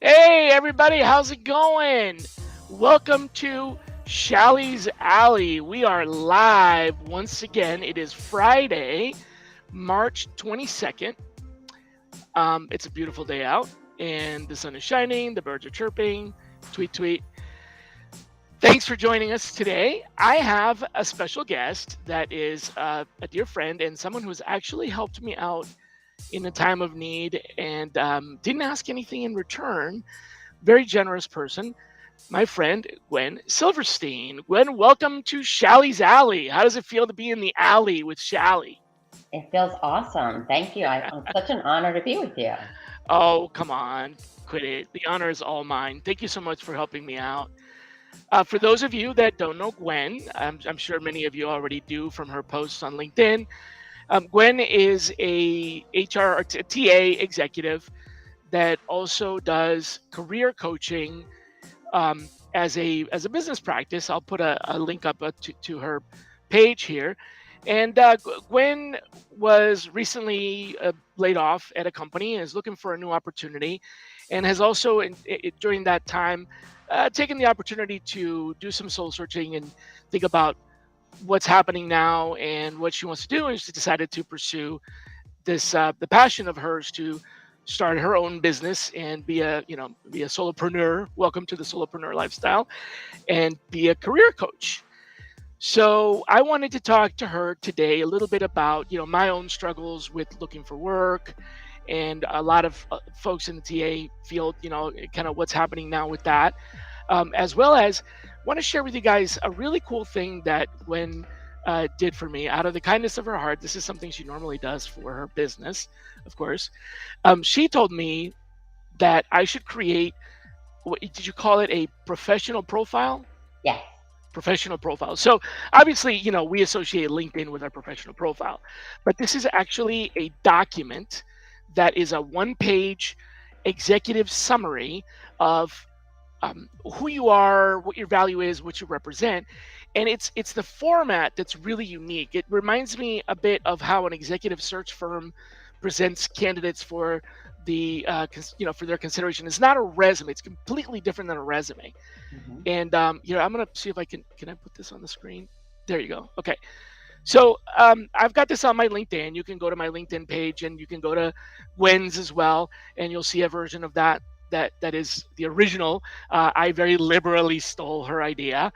Hey everybody, how's it going? Welcome to Shally's Alley. We are live once again. It is Friday, March 22nd. It's a beautiful day out and the sun is shining, the birds are chirping, tweet, tweet. Thanks for joining us today. I have a special guest that is a dear friend and someone who's actually helped me out in a time of need and didn't ask anything in return. Very generous person, my friend Gwen Silverstein. Gwen, welcome to Shally's Alley. How does it feel to be in the alley with Shally? It feels awesome. Thank you. It's such an honor to be with you. Oh, come on, quit it. The honor is all mine. Thank you so much for helping me out. For those of you that don't know Gwen, I'm sure many of you already do from her posts on LinkedIn. Gwen is a HR or TA executive that also does career coaching as a business practice. I'll put a link up to her page here. And Gwen was recently laid off at a company and is looking for a new opportunity, and has also during that time taken the opportunity to do some soul searching and think about what's happening now and what she wants to do. And she decided to pursue this the passion of hers to start her own business and be a solopreneur. Welcome to the solopreneur lifestyle, and be a career coach. So I wanted to talk to her today a little bit about my own struggles with looking for work, and a lot of folks in the TA field, kind of what's happening now with that, as well as want to share with you guys a really cool thing that Gwen did for me out of the kindness of her heart. This is something she normally does for her business, of course. She told me that I should create, what did you call it, a professional profile? Yes. Professional profile. So obviously, we associate LinkedIn with our professional profile, but this is actually a document that is a one-page executive summary of who you are, what your value is, what you represent. And it's the format that's really unique. It reminds me a bit of how an executive search firm presents candidates for the for their consideration. It's not a resume. It's completely different than a resume. Mhm. And I'm gonna see if I can I put this on the screen? There you go. Okay. So I've got this on my LinkedIn. You can go to my LinkedIn page, and you can go to Gwen's as well, and you'll see a version of that is the original. I very liberally stole her idea,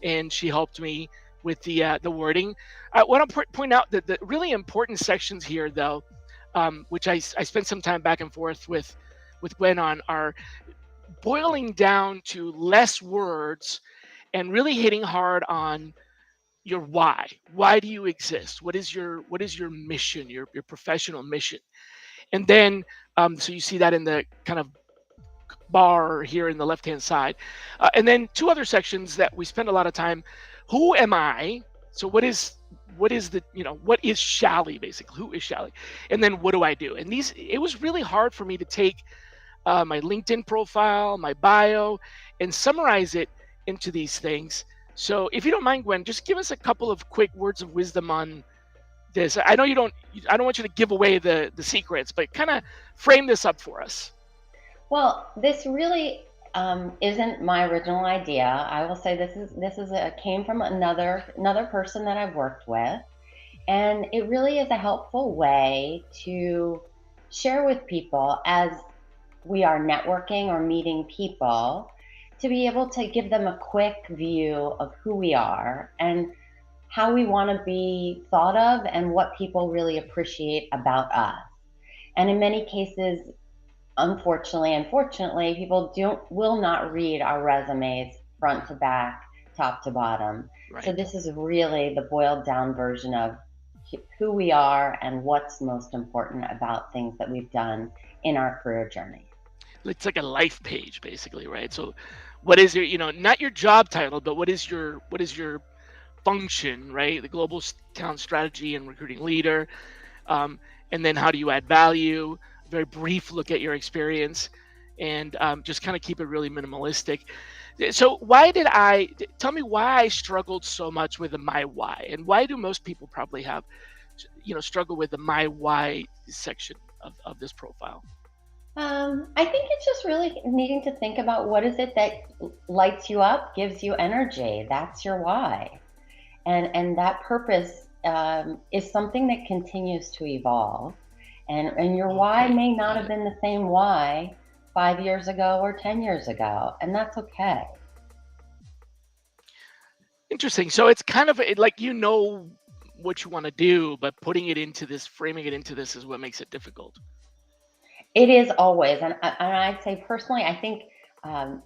and she helped me with the wording. I want to point out that the really important sections here, though, which I spent some time back and forth with Gwen on, are boiling down to less words and really hitting hard on your why. Why do you exist? What is your mission, your professional mission? And then so you see that in the kind of bar here in the left hand side. And then two other sections that we spend a lot of time. Who am I? So what is Shally, basically? Who is Shally? And then what do I do? And it was really hard for me to take my LinkedIn profile, my bio, and summarize it into these things. So if you don't mind, Gwen, just give us a couple of quick words of wisdom on this. I know I don't want you to give away the secrets, but kind of frame this up for us. Well, this really isn't my original idea. I will say came from another person that I've worked with, and it really is a helpful way to share with people as we are networking or meeting people, to be able to give them a quick view of who we are and how we want to be thought of and what people really appreciate about us. And in many cases, unfortunately, people will not read our resumes front to back, top to bottom. So Right. this is really the boiled down version of who we are and what's most important about things that we've done in our career journey. It's like a life page, basically, right? So What is your, not your job title, but what is your function, right? The global talent strategy and recruiting leader. Um, and then how do you add value? Very brief look at your experience, and just kind of keep it really minimalistic. So tell me why I struggled so much with the my why, and why do most people probably have, struggle with the my why section of this profile? I think it's just really needing to think about what is it that lights you up, gives you energy. That's your why, and that purpose is something that continues to evolve. And your why Okay, may not got have it. been the same why 5 years ago or 10 years ago, and that's okay. Interesting. So it's kind of like what you want to do, but putting it into this, framing it into this, is what makes it difficult. It is always, and I'd say personally, I think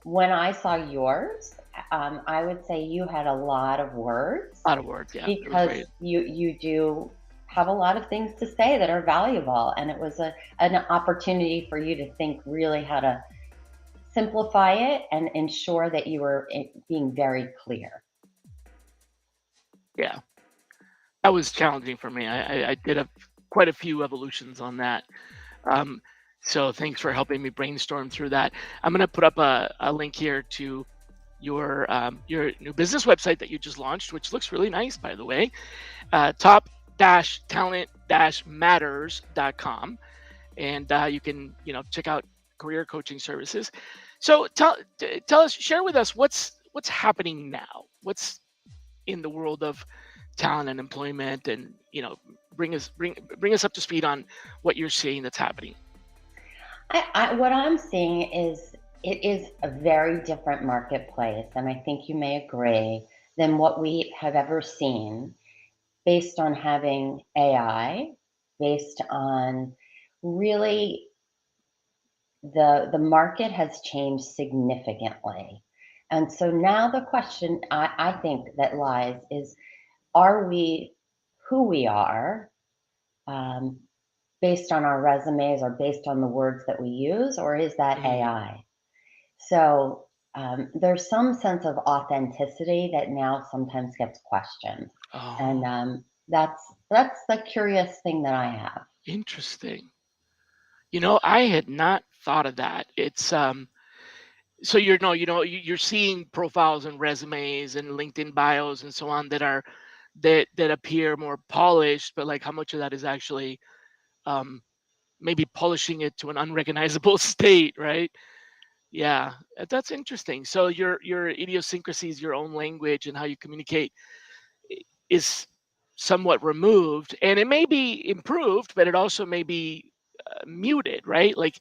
when I saw yours, I would say you had a lot of words A lot of words, yeah. It was because great. you do have a lot of things to say that are valuable, and it was an opportunity for you to think really how to simplify it and ensure that you were being very clear. Yeah, that was challenging for me. I did quite a few evolutions on that. Um, so thanks for helping me brainstorm through that. I'm gonna put up a link here to your new business website that you just launched, which looks really nice, by the way. Top talent matters.com, and you can check out career coaching services. So tell us, share with us what's happening now. What's in the world of talent and employment, and bring us up to speed on what you're seeing that's happening. What I'm seeing is it is a very different marketplace, and I think you may agree, than what we have ever seen based on having AI, based on really the market has changed significantly. And so now the question I think that lies is, are we who we are, um, based on our resumes or based on the words that we use, or is that Mm. AI? So there's some sense of authenticity that now sometimes gets questioned, and Oh, that's the curious thing that I have. interesting. I had not thought of that. It's so you're no, you're seeing profiles and resumes and LinkedIn bios and so on that appear more polished, but like how much of that is actually um maybe polishing it to an unrecognizable state, right? Yeah, that's interesting. So your idiosyncrasies, your own language, and how you communicate is somewhat removed, and it may be improved, but it also may be muted, right? Like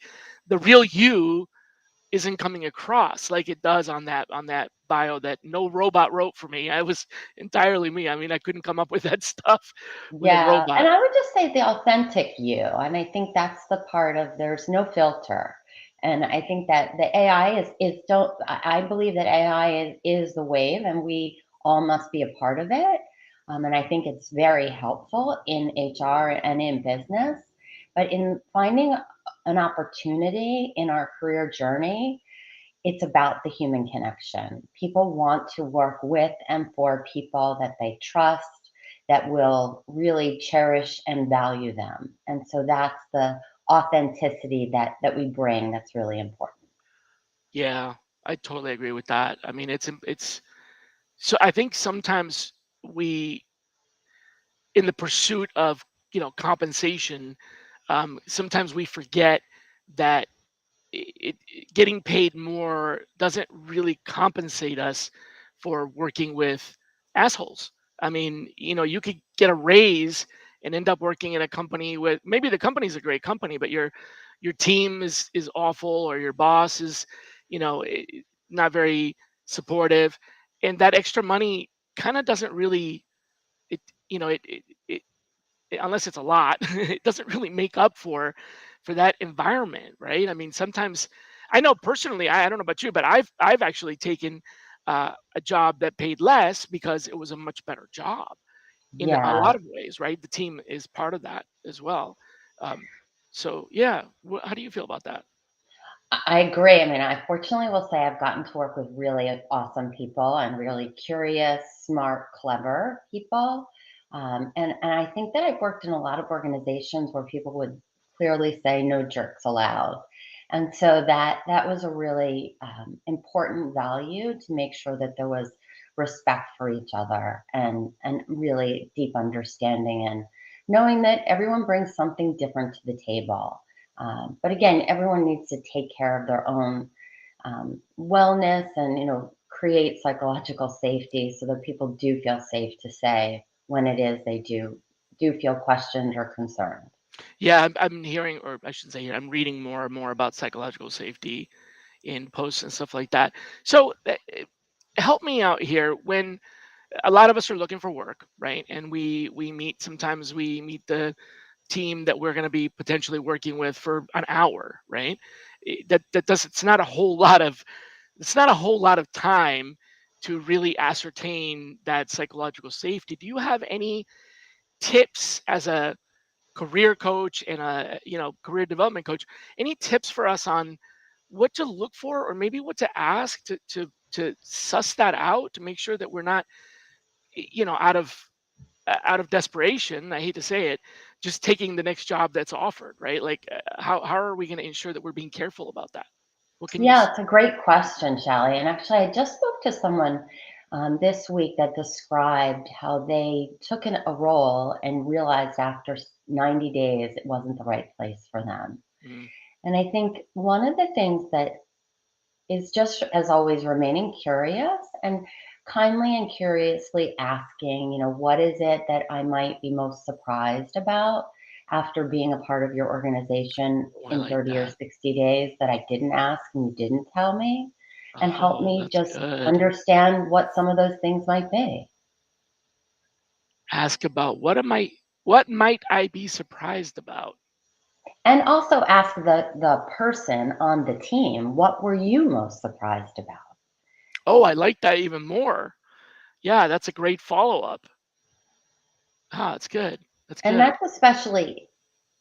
the real you isn't coming across like it does on that bio that no robot wrote for me. I was entirely me. I mean, I couldn't come up with that stuff with a Yeah, and robot. I would just say the authentic you, and I think that's the part of there's no filter. And I think that the AI is don't I believe that AI is the wave, and we all must be a part of it. And I think it's very helpful in HR and in business, but in finding an opportunity in our career journey, it's about the human connection. People want to work with and for people that they trust, that will really cherish and value them. And so that's the authenticity that we bring that's really important. Yeah, I totally agree with that. I mean, it's so I think sometimes we, in the pursuit of compensation, sometimes we forget that getting paid more doesn't really compensate us for working with assholes. I mean, you could get a raise and end up working in a company with, maybe the company's a great company, but your team is awful, or your boss is, not very supportive, and that extra money kind of doesn't really, it you know it unless it's a lot, it doesn't really make up for that environment, right? I mean, sometimes I know personally, I don't know about you, but I've actually taken a job that paid less because it was a much better job in a Yeah. lot of ways, right? The team is part of that as well. Um, so yeah, how do you feel about that? I agree. I mean, I fortunately will say I've gotten to work with really awesome people and really curious, smart, clever people. And I think that I've worked in a lot of organizations where people would clearly say no jerks allowed. And so that was a really important value to make sure that there was respect for each other and really deep understanding and knowing that everyone brings something different to the table. But again, everyone needs to take care of their own wellness and create psychological safety so that people do feel safe to say when it is they do feel questioned or concerned. Yeah, I'm hearing, or I should say, I'm reading more and more about psychological safety in posts and stuff like that. So help me out here. When a lot of us are looking for work, right? And we meet, sometimes we meet the team that we're going to be potentially working with for an hour, right? That does, it's not a whole lot of, it's not a whole lot of time to really ascertain that psychological safety. Do you have any tips as a career coach and a, career development coach, any tips for us on what to look for, or maybe what to ask to suss that out, to make sure that we're not, out of, out of desperation, I hate to say it, just taking the next job that's offered, right? Like, how are we going to ensure that we're being careful about that? What can you Yeah, it's a great question, Shally. And actually, I just spoke to someone this week that described how they took a role and realized after 90 days it wasn't the right place for them. mm, And I think one of the things that is just as always remaining curious and kindly and curiously asking, what is it that I might be most surprised about after being a part of your organization oh, I in like 30 or that. 60 days that I didn't ask and you didn't tell me? And help Oh, me that's just good. understand what some of those things might be. Ask about what might I be surprised about? And also ask the person on the team, what were you most surprised about? Oh, I like that even more. Yeah, that's a great follow up. Ah, that's good. That's And good. that's especially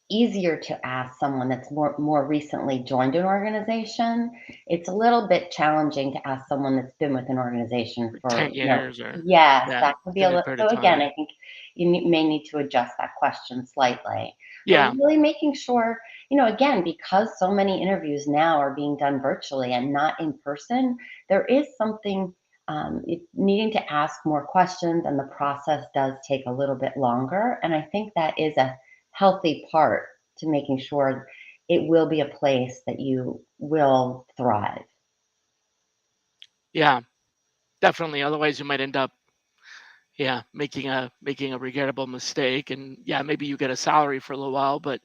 easier to ask someone that's more recently joined an organization. It's a little bit challenging to ask someone that's been with an organization For for, 10 years or, yes, yeah, that could be a extended little. period of So again, time. I think you may need to adjust that question slightly. But Yeah. really making sure, again, because so many interviews now are being done virtually and not in person, there is something needing to ask more questions, and the process does take a little bit longer. And I think that is a healthy part to making sure it will be a place that you will thrive. Yeah, definitely. Otherwise you might end up, yeah, making a regrettable mistake, and yeah, maybe you get a salary for a little while, but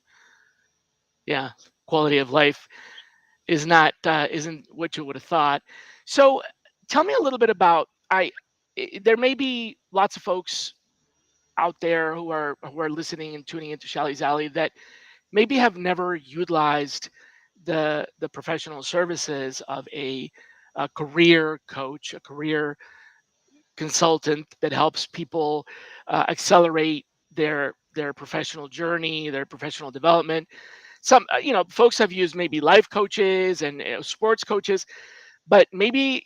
yeah, quality of life is not, isn't what you would have thought. So tell me a little bit about, there may be lots of folks out there who are listening and tuning into Shally's Alley that maybe have never utilized the professional services of a career coach, a career consultant that helps people accelerate their professional journey, their professional development. Some, folks have used maybe life coaches and, sports coaches, but maybe,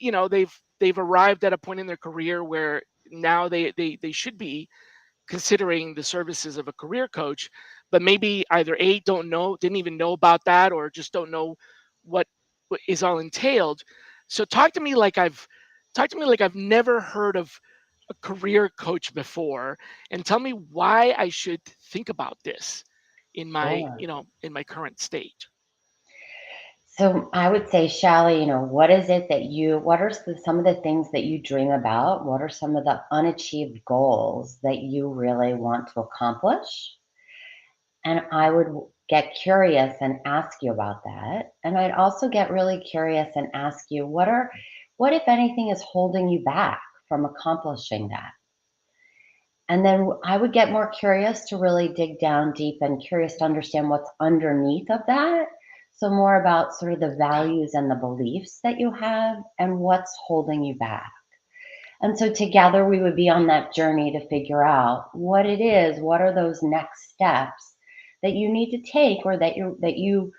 they've arrived at a point in their career where now they should be considering the services of a career coach, but maybe either A, don't know, didn't even know about that, or just don't know what what is all entailed. So talk to me like I've never heard of a career coach before, and tell me why I should think about this in my, Sure. in my current state. So I would say, Shally, what is it that what are some of the things that you dream about? What are some of the unachieved goals that you really want to accomplish? And I would get curious and ask you about that. And I'd also get really curious and ask you, what, if anything, is holding you back from accomplishing that? And then I would get more curious to really dig down deep and curious to understand what's underneath of that. So, more about sort of the Yeah. values and the beliefs that you have and what's holding you back. And so, together, we would be on that journey to figure out what it is, what are those next steps that you need to take or that you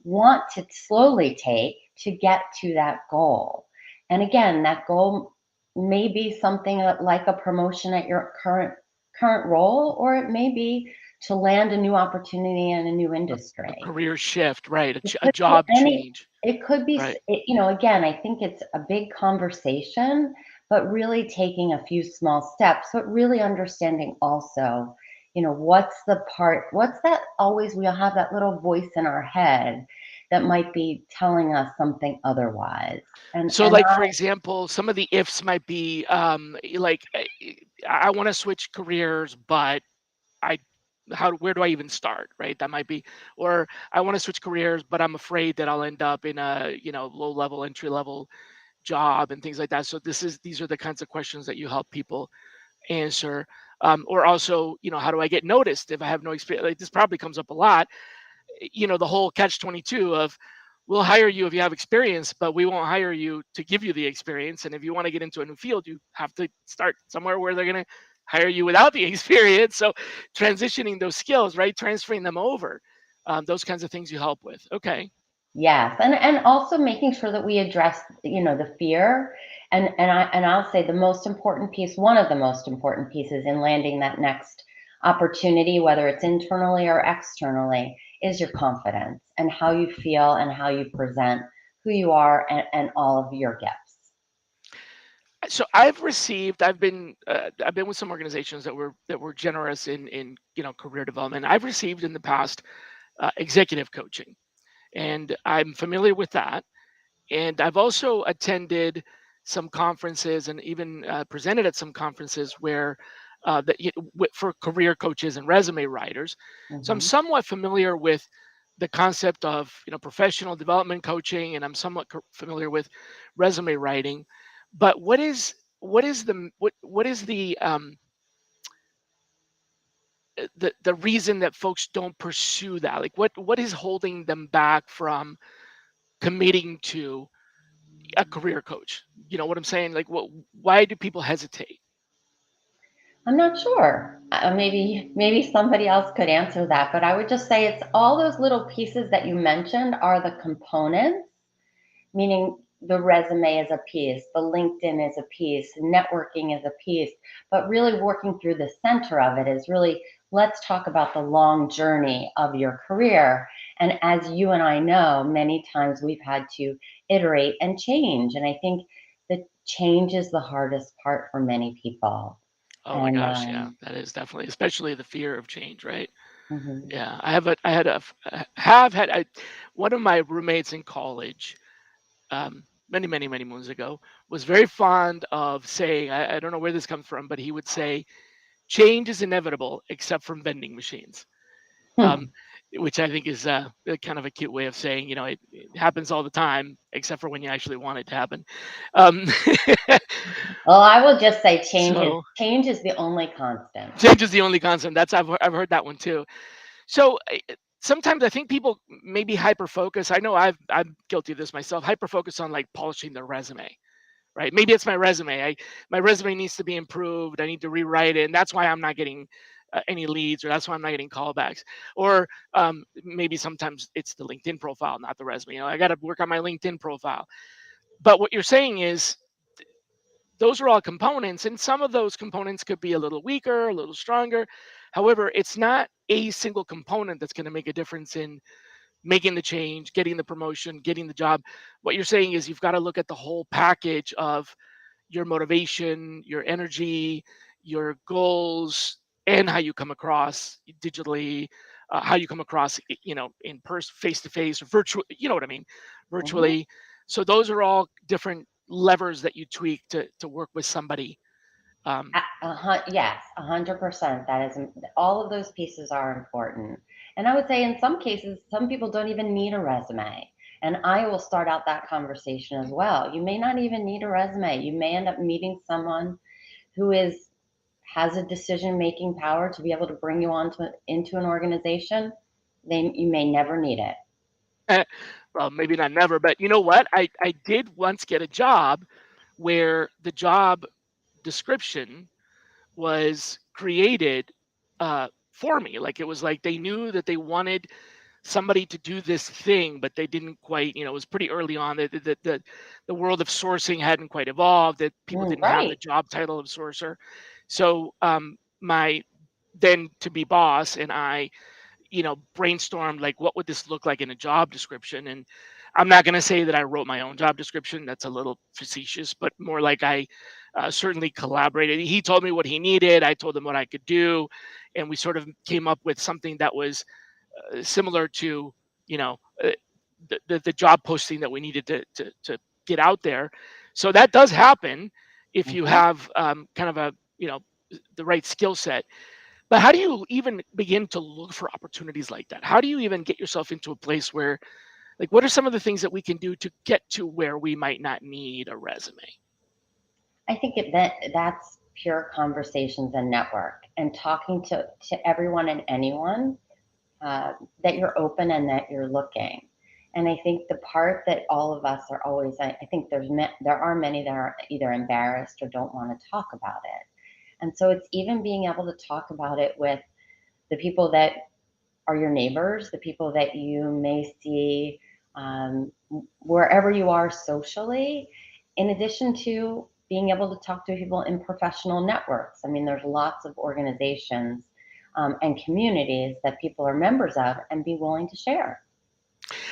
want to slowly take to get to that goal. And again, that goal may be something like a promotion at your current role, or it may be to land a new opportunity in a new A industry. career shift, right? It A could be job any change, it could be right? again, I think it's a big conversation, but really taking a few small steps, but really understanding also, what's that always we'll have that little voice in our head that might be telling us something otherwise. So, And like, for example, some of the ifs might be, like, I want to switch careers, but I where do I even start, right? That might be, or I want to switch careers, but I'm afraid that I'll end up in a, low level, entry level job and things like that. So these are the kinds of questions that you help people answer. Or also, how do I get noticed if I have no experience? Like, this probably comes up a lot. The whole catch 22 of, we'll hire you if you have experience, but we won't hire you to give you the experience. And if you want to get into a new field, you have to start somewhere where they're going to hire you without the experience. So transitioning those skills, right? Transferring them over, those kinds of things you help with. Okay. yes, and also making sure that we address, the fear, and I'll say the most important piece, one of the most important pieces in landing that next opportunity, whether it's internally or externally, is your confidence and how you feel and how you present who you are and all of your gifts. So I've been with some organizations that were generous in career development. I've received in the past executive coaching, and I'm familiar with that. And I've also attended some conferences and even presented at some conferences where for career coaches and resume writers. So I'm Hmm. somewhat familiar with the concept of professional development coaching, and I'm somewhat familiar with resume writing. But what is the reason that folks don't pursue that? Like, what is holding them back from committing to a career coach? You know what I'm saying? Like, why do people hesitate? I'm not sure. Maybe somebody else could answer that, but I would just say it's all those little pieces that you mentioned are the components, meaning the resume is a piece, the LinkedIn is a piece, networking is a piece, but really working through the center of it is really, let's talk about the long journey of your career. And as you and I know, many times we've had to iterate and change. And I think the change is the hardest part for many people. Oh my And gosh, yeah, that is definitely, especially the fear of change, right? mhm. Yeah, I had a, have had, one of my roommates in college, many moons ago, was very fond of saying, I don't know where this comes from, but he would say, change is inevitable except from vending machines. um, Hmm. which I think is a kind of a cute way of saying, it happens all the time, except for when you actually want it to happen. Um, Well, I will just say so change is the only constant. change is the only constant. I've heard that one too. So sometimes I think people maybe hyper focus. I know I'm guilty of this myself. Hyper focus on like polishing their resume, right? Maybe it's my resume. My resume needs to be improved. I need to rewrite it, and that's why I'm not getting any leads, or that's why I'm not getting callbacks. Or maybe sometimes it's the LinkedIn profile, not the resume. I got to work on my LinkedIn profile. But what you're saying is those are all components, and some of those components could be a little weaker, a little stronger. However, it's not a single component that's going to make a difference in making the change, getting the promotion, getting the job. What you're saying is you've got to look at the whole package of your motivation, your energy, your goals, and how you come across digitally, how you come across, in person, face to face, or virtual. You know what I mean, Mhm. virtually. So those are all different levers that you tweak to work with somebody. Um, Yes, 100%. That is, all of those pieces are important. And I would say in some cases, some people don't even need a resume. And I will start out that conversation as well. You may not even need a resume. You may end up meeting someone who has a decision making power to be able to bring you into an organization. You may never need it. well, maybe not never, but you know what? I did once get a job where the job description was created for me. Like, it was like they knew that they wanted somebody to do this thing, but they didn't quite, it was pretty early on that the world of sourcing hadn't quite evolved, that people didn't have the Right. job title of sourcer. So my then to be boss and I, brainstormed like what would this look like in a job description. And I'm not going to say that I wrote my own job description. That's a little facetious, but more like I certainly collaborated. He told me what he needed. I told him what I could do. And we sort of came up with something that was similar to, you know, uh, the job posting that we needed to get out there. So that does happen if you Hmm. have kind of a, the right skill set. But how do you even begin to look for opportunities like that? How do you even get yourself into a place where, like, what are some of the things that we can do to get to where we might not need a resume? I think that's pure conversations and network and talking to everyone and anyone, uh, that you're open and that you're looking. And I think the part that all of us are always, I think there are many that are either embarrassed or don't want to talk about it. And so it's even being able to talk about it with the people that are your neighbors, the people that you may see, um, wherever you are socially, in addition to being able to talk to people in professional networks. I mean, there's lots of organizations, and communities that people are members of and be willing to share.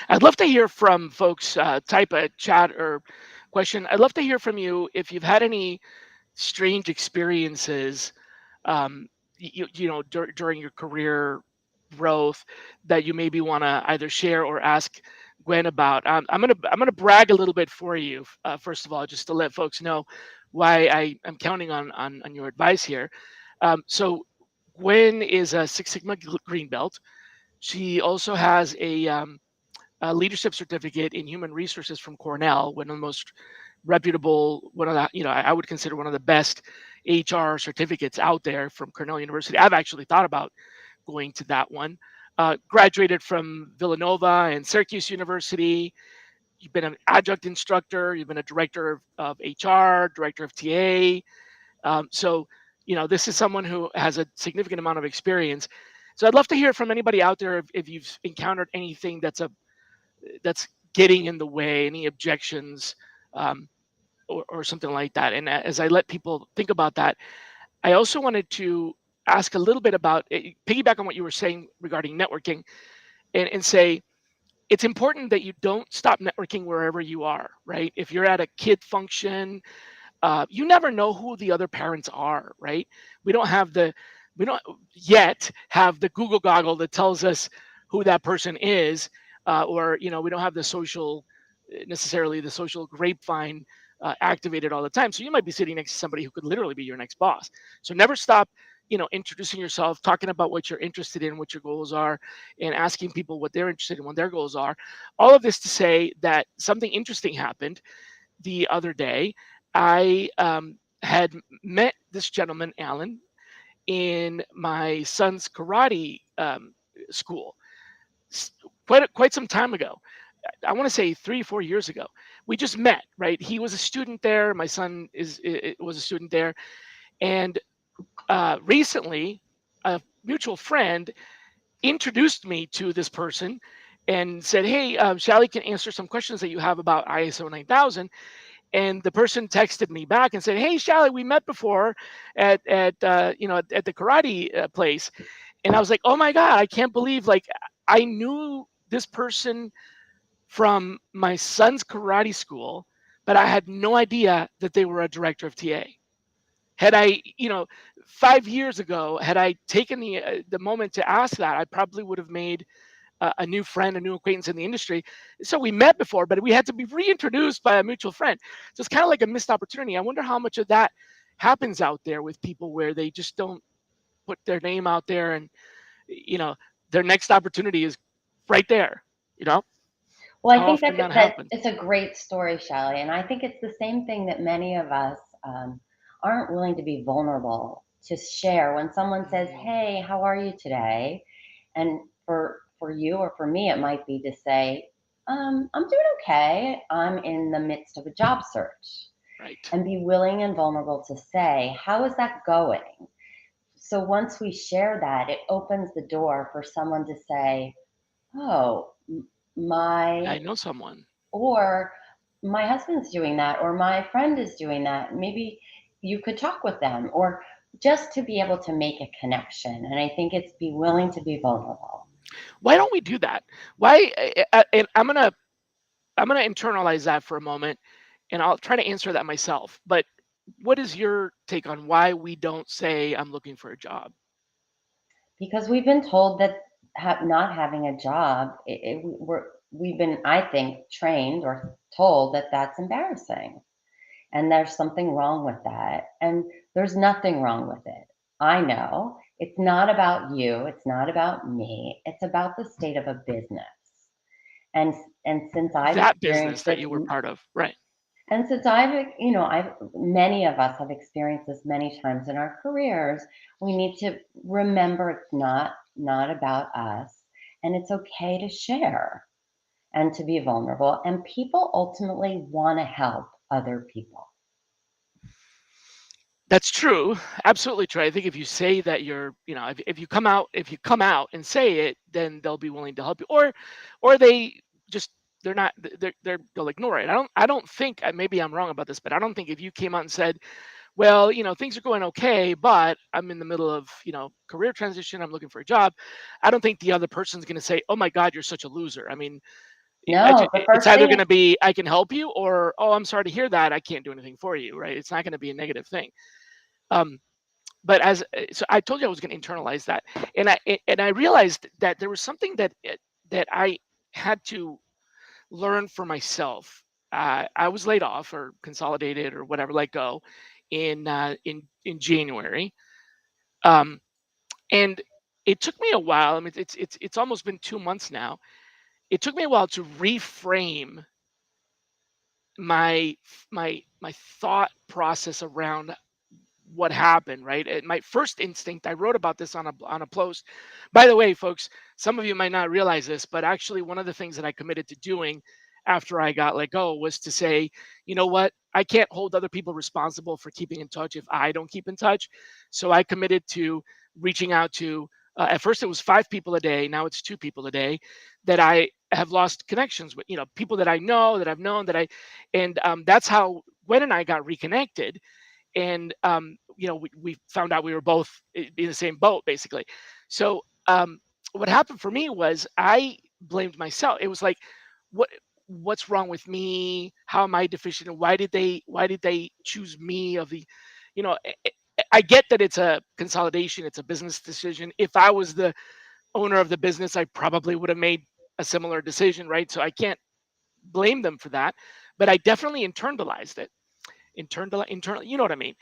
I'd love to hear from folks. Type a chat or question. I'd love to hear from you if you've had any strange experiences, um, during your career growth that you maybe want to either share or ask Gwen about. I'm gonna brag a little bit for you. First of all, just to let folks know why I'm counting on your advice here. So Gwen is a Six Sigma green belt. She also has a leadership certificate in human resources from Cornell, one of the most reputable, one of the, I would consider one of the best HR certificates out there from Cornell University. I've actually thought about going to that one. Graduated from Villanova and Syracuse University. You've been an adjunct instructor. You've been a director of HR, director of TA. So, this is someone who has a significant amount of experience. So I'd love to hear from anybody out there if you've encountered anything that's getting in the way, any objections, um, or something like that. And as I let people think about that, I also wanted to ask a little bit about piggyback on what you were saying regarding networking, and say it's important that you don't stop networking wherever you are, right? If you're at a kid function, you never know who the other parents are, right? We don't have the we don't yet have the Google goggle that tells us who that person is, or we don't have the social necessarily the social grapevine activated all the time. So you might be sitting next to somebody who could literally be your next boss. So never stop, introducing yourself, talking about what you're interested in, what your goals are, and asking people what they're interested in, what their goals are. All of this to say that something interesting happened the other day. I had met this gentleman, Alan, in my son's karate school quite some time ago. I want to say 3 or 4 years ago. We just met, right? He was a student there. My son was a student there, and recently, a mutual friend introduced me to this person and said, "Hey, Shally can answer some questions that you have about ISO 9000." And the person texted me back and said, "Hey, Shally, we met before at the karate place." And I was like, "Oh my god, I can't believe like I knew this person from my son's karate school, but I had no idea that they were a director of TA." Had I, 5 years ago, had I taken the moment to ask that, I probably would have made a new friend, a new acquaintance in the industry. So we met before, but we had to be reintroduced by a mutual friend. So it's kind of like a missed opportunity. I wonder how much of that happens out there with people where they just don't put their name out there, and you know their next opportunity is right there. You know Well, I how think often that that happens. it's a great story, Shally, and I think it's the same thing that many of us, aren't willing to be vulnerable to share when someone says, Mm, "Hey, how are you today?" And for you or for me, it might be to say, "I'm doing okay. I'm in the midst of a job search," right. and be willing and vulnerable to say, "How is that going?" So once we share that, it opens the door for someone to say, oh, my, I know someone. or my husband's doing that, or my friend is doing that. Maybe you could talk with them, or just to be able to make a connection. And I think it's be willing to be vulnerable. Why don't we do that? Why? And I'm gonna internalize that for a moment, and I'll try to answer that myself. But what is your take on why we don't say I'm looking for a job? Because we've been told that not having a job, we've been, I think, trained or told that that's embarrassing. And there's something wrong with that. And there's nothing wrong with it. I know it's not about you. It's not about me. It's about the state of a business. And since I've That business experienced that this, you were part of, right? and since I've many of us have experienced this many times in our careers, we need to remember it's not about us, and it's okay to share and to be vulnerable. And people ultimately want to help other people. That's true. Absolutely true. I think if you say that you're, if you come out and say it, then they'll be willing to help you. Or they just they're not they'll ignore it. I don't think maybe I'm wrong about this, but I don't think if you came out and said, well, things are going okay, but I'm in the middle of, career transition, I'm looking for a job. I don't think the other person's going to say, "Oh my God, you're such a loser." I mean, No, the it's first either thing going is to be I can help you, or oh, I'm sorry to hear that, I can't do anything for you, right? It's not going to be a negative thing. Um, but so I told you I was going to internalize that, and I realized that there was something that I had to learn for myself. I was laid off or consolidated or whatever, let go in January, um, and it took me a while. I mean, it's almost been 2 months now. It took me a while to reframe my my thought process around what happened, right? My first instinct, I wrote about this on a post. By the way, folks, some of you might not realize this, but actually one of the things that I committed to doing after I got let go was to say, you know what? I can't hold other people responsible for keeping in touch if I don't keep in touch. So I committed to reaching out to at first it was 5 people a day, now it's 2 people a day that I have lost connections with, people that I know, that I've known, and that's how Gwen and I got reconnected. And we found out we were both in the same boat basically. So what happened for me was I blamed myself. It was like, what what's wrong with me? How am I deficient? And why did they choose me? I get that it's a consolidation, it's a business decision. If I was the owner of the business, I probably would have made a similar decision, right? So I can't blame them for that, but I definitely internalized it. Internal, you know what I mean?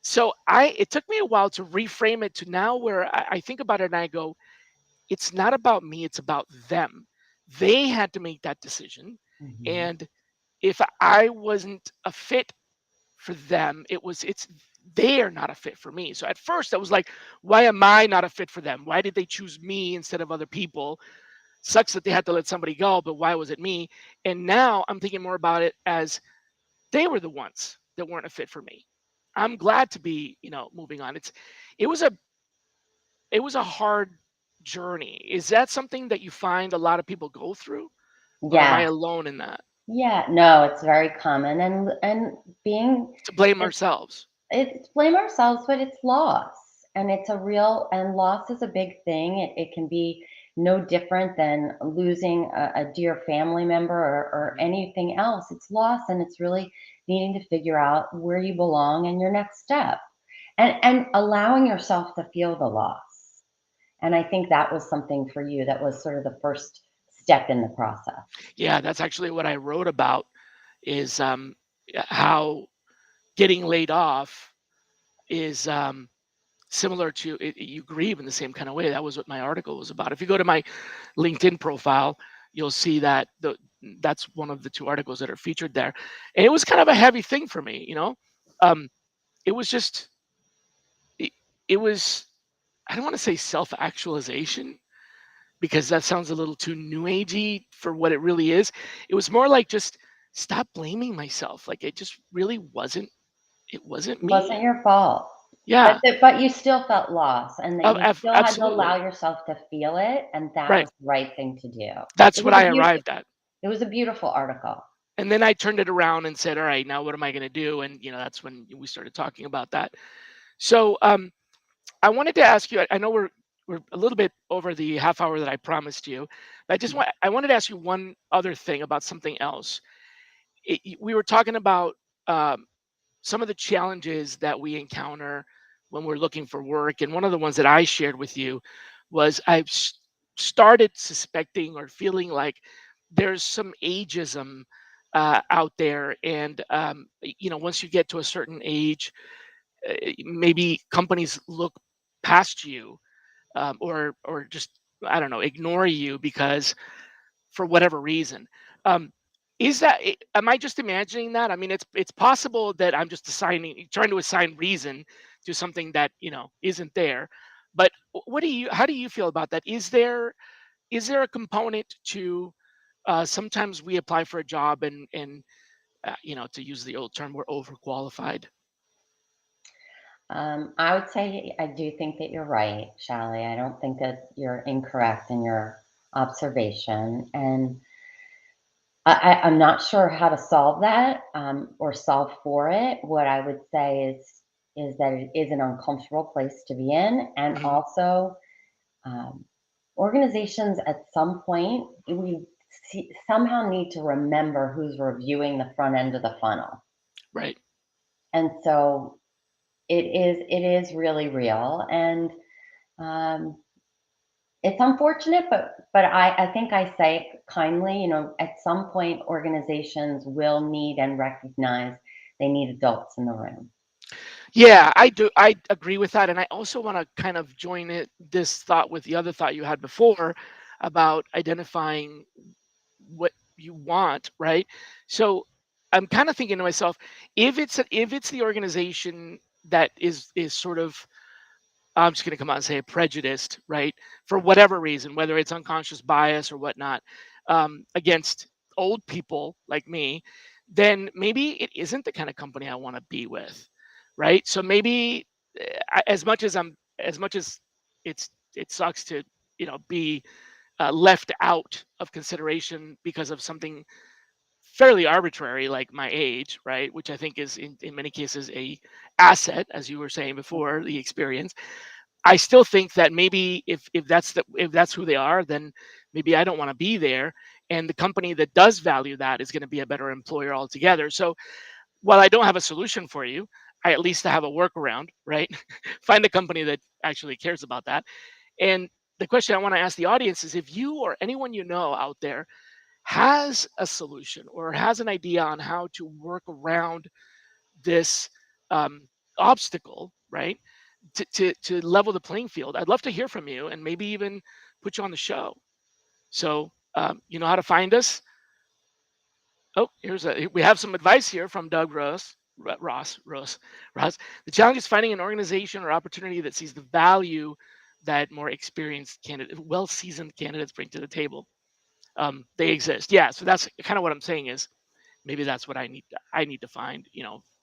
So it took me a while to reframe it to now where I think about it and I go, it's not about me, it's about them. They had to make that decision. Mhm. And if I wasn't a fit for them, it's they are not a fit for me. So at first I was like, why am I not a fit for them? Why did they choose me instead of other people? Sucks that they had to let somebody go, but why was it me? And now I'm thinking more about it as they were the ones that weren't a fit for me. I'm glad to be, moving on. It was a it was a hard journey. Is that something that you find a lot of people go through, or am I Yeah, alone in that? yeah, no, it's very common, and being To blame it's ourselves. it's blame ourselves, but it's loss, and it's a real, and loss is a big thing. It can be no different than losing a dear family member, or Mhm. anything else. It's loss, and it's really needing to figure out where you belong and your next step, and allowing yourself to feel the loss. And I think that was something for you that was sort of the first step in the process. Yeah, that's actually what I wrote about is how getting laid off is similar to you grieve in the same kind of way. That was what my article was about. If you go to my LinkedIn profile, you'll see that that's one of the two articles that are featured there. And it was kind of a heavy thing for me. Um, it was just it, it was I don't want to say self-actualization because that sounds a little too new agey for what it really is. It was more like just stop blaming myself. Like it just really wasn't it wasn't It wasn't me. your fault. Yeah. But you still felt lost, and that you still had to allow Absolutely. yourself to feel it, and that Right. was the right thing to do. That's It what was a I beautiful arrived at. it was a beautiful article. And then I turned it around and said, all right, now what am I going to do? And, that's when we started talking about that. So, I wanted to ask you, I know we're a little bit over the half hour that I promised you. But I wanted to ask you one other thing about something else. We were talking about um, some of the challenges that we encounter when we're looking for work, and one of the ones that I shared with you was started suspecting or feeling like there's some ageism out there, and once you get to a certain age, maybe companies look past you, or just, I don't know, ignore you because for whatever reason. Um, am I just imagining that? I mean, it's possible that I'm just trying to assign reason to something that isn't there. But how do you feel about that? Is there a component to sometimes we apply for a job and to use the old term, we're overqualified. I would say I do think that you're right, Shally. I don't think that you're incorrect in your observation, and I'm not sure how to solve that, or solve for it. What I would say is that it is an uncomfortable place to be in, and Hmm. also um, organizations at some point somehow need to remember who's reviewing the front end of the funnel, Right. and so it is really real, and um, it's unfortunate, but I think I say it kindly. At some point, organizations will need and recognize they need adults in the room. Yeah, I do. I agree with that, and I also want to kind of join this thought with the other thought you had before about identifying what you want, right? So I'm kind of thinking to myself, if it's the organization that is sort of, I'm just going to come out and say, prejudiced, right? For whatever reason, whether it's unconscious bias or whatnot, against old people like me, then maybe it isn't the kind of company I want to be with, right? So maybe, as much as it sucks to be left out of consideration because of something fairly arbitrary like my age, right? Which I think is in many cases a asset, as you were saying before, the experience. I still think that maybe if that's who they are, then maybe I don't want to be there. And the company that does value that is going to be a better employer altogether. So while I don't have a solution for you, I at least have a workaround, right? Find a company that actually cares about that. And the question I want to ask the audience is, if you or anyone you know out there has a solution or has an idea on how to work around this um, obstacle, right? To level the playing field. I'd love to hear from you and maybe even put you on the show. So you know how to find us. Oh, we have some advice here from Doug Ross. The challenge is finding an organization or opportunity that sees the value that more experienced well seasoned candidates bring to the table. They exist. Yeah. So that's kind of what I'm saying is maybe that's what I need to find,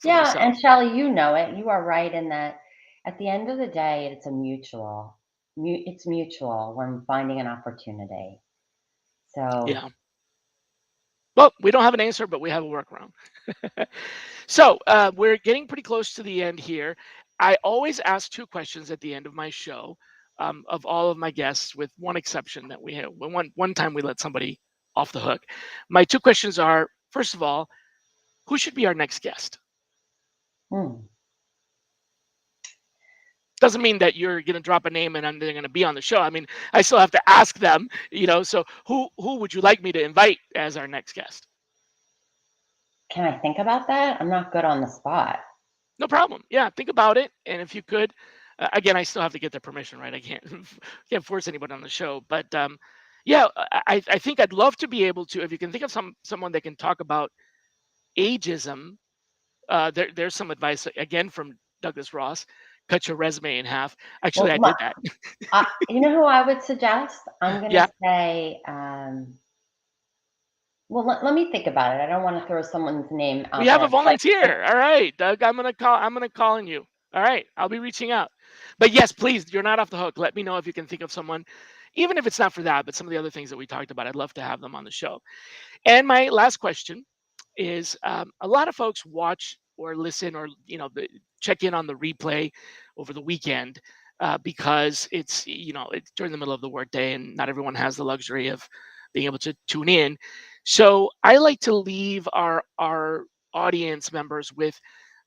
for Yeah, and myself. Shelley, you know it. You are right in that. At the end of the day, it's mutual when finding an opportunity. So Yeah. Well, we don't have an answer, but we have a workaround. So we're getting pretty close to the end here. I always ask two questions at the end of my show, of all of my guests, with one exception that we have. One time we let somebody off the hook. My two questions are: first of all, who should be our next guest? hmm. Doesn't mean that you're going to drop a name and they're going to be on the show. I mean, I still have to ask them. So who would you like me to invite as our next guest? Can I think about that? I'm not good on the spot. No problem. Yeah, think about it, and if you could, again, I still have to get their permission, right? I can't can't force anybody on the show, but yeah, I think I'd love to be able to. If you can think of someone that can talk about ageism, there's some advice again from Douglas Ross. Cut your resume in half. Actually, Well, I did that. you know who I would suggest? I'm going to Yeah, say, well, let me think about it. I don't want to throw someone's name we out have a there. Like, volunteer. All right, Doug, I'm gonna call on you. All right, I'll be reaching out. But yes, please, you're not off the hook. Let me know if you can think of someone, even if it's not for that, but some of the other things that we talked about. I'd love to have them on the show. And my last question is: a lot of folks watch or listen or check in on the replay over the weekend because it's during the middle of the workday and not everyone has the luxury of being able to tune in. So I like to leave our audience members with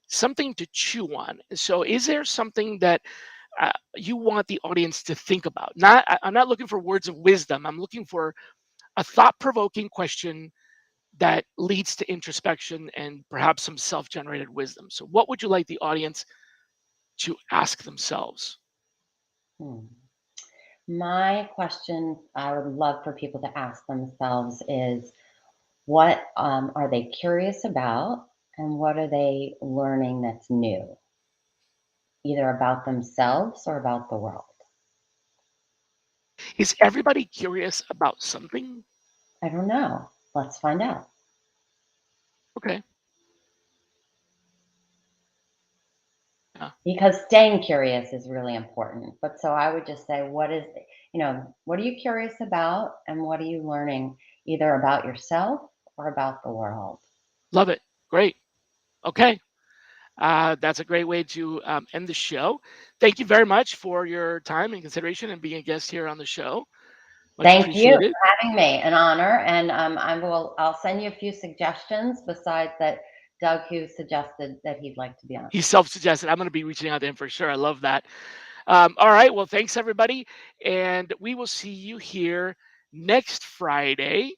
something to chew on. So is there something that you want the audience to think about? I'm not looking for words of wisdom. I'm looking for a thought-provoking question that leads to introspection and perhaps some self-generated wisdom. So what would you like the audience to ask themselves? Hmm. My question I would love for people to ask themselves is what are they curious about and what are they learning that's new, either about themselves or about the world? Is everybody curious about something? I don't know. Let's find out. Okay. Yeah. Because staying curious is really important. But so I would just say, what are you curious about and what are you learning either about yourself or about the world? Love it. Great. Okay. That's a great way to end the show. Thank you very much for your time and consideration and being a guest here on the show. Much Thank you appreciated. for having me. An honor. And I'll send you a few suggestions besides that Doug who suggested that he'd like to be on. He's self-suggested. I'm going to be reaching out to him for sure. I love that. All right. Well, thanks everybody, and we will see you here next Friday.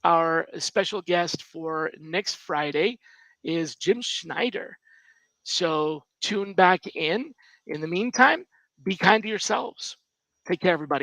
Our special guest for next Friday is Jim Schneider. So tune back in. In the meantime, be kind to yourselves. Take care, everybody.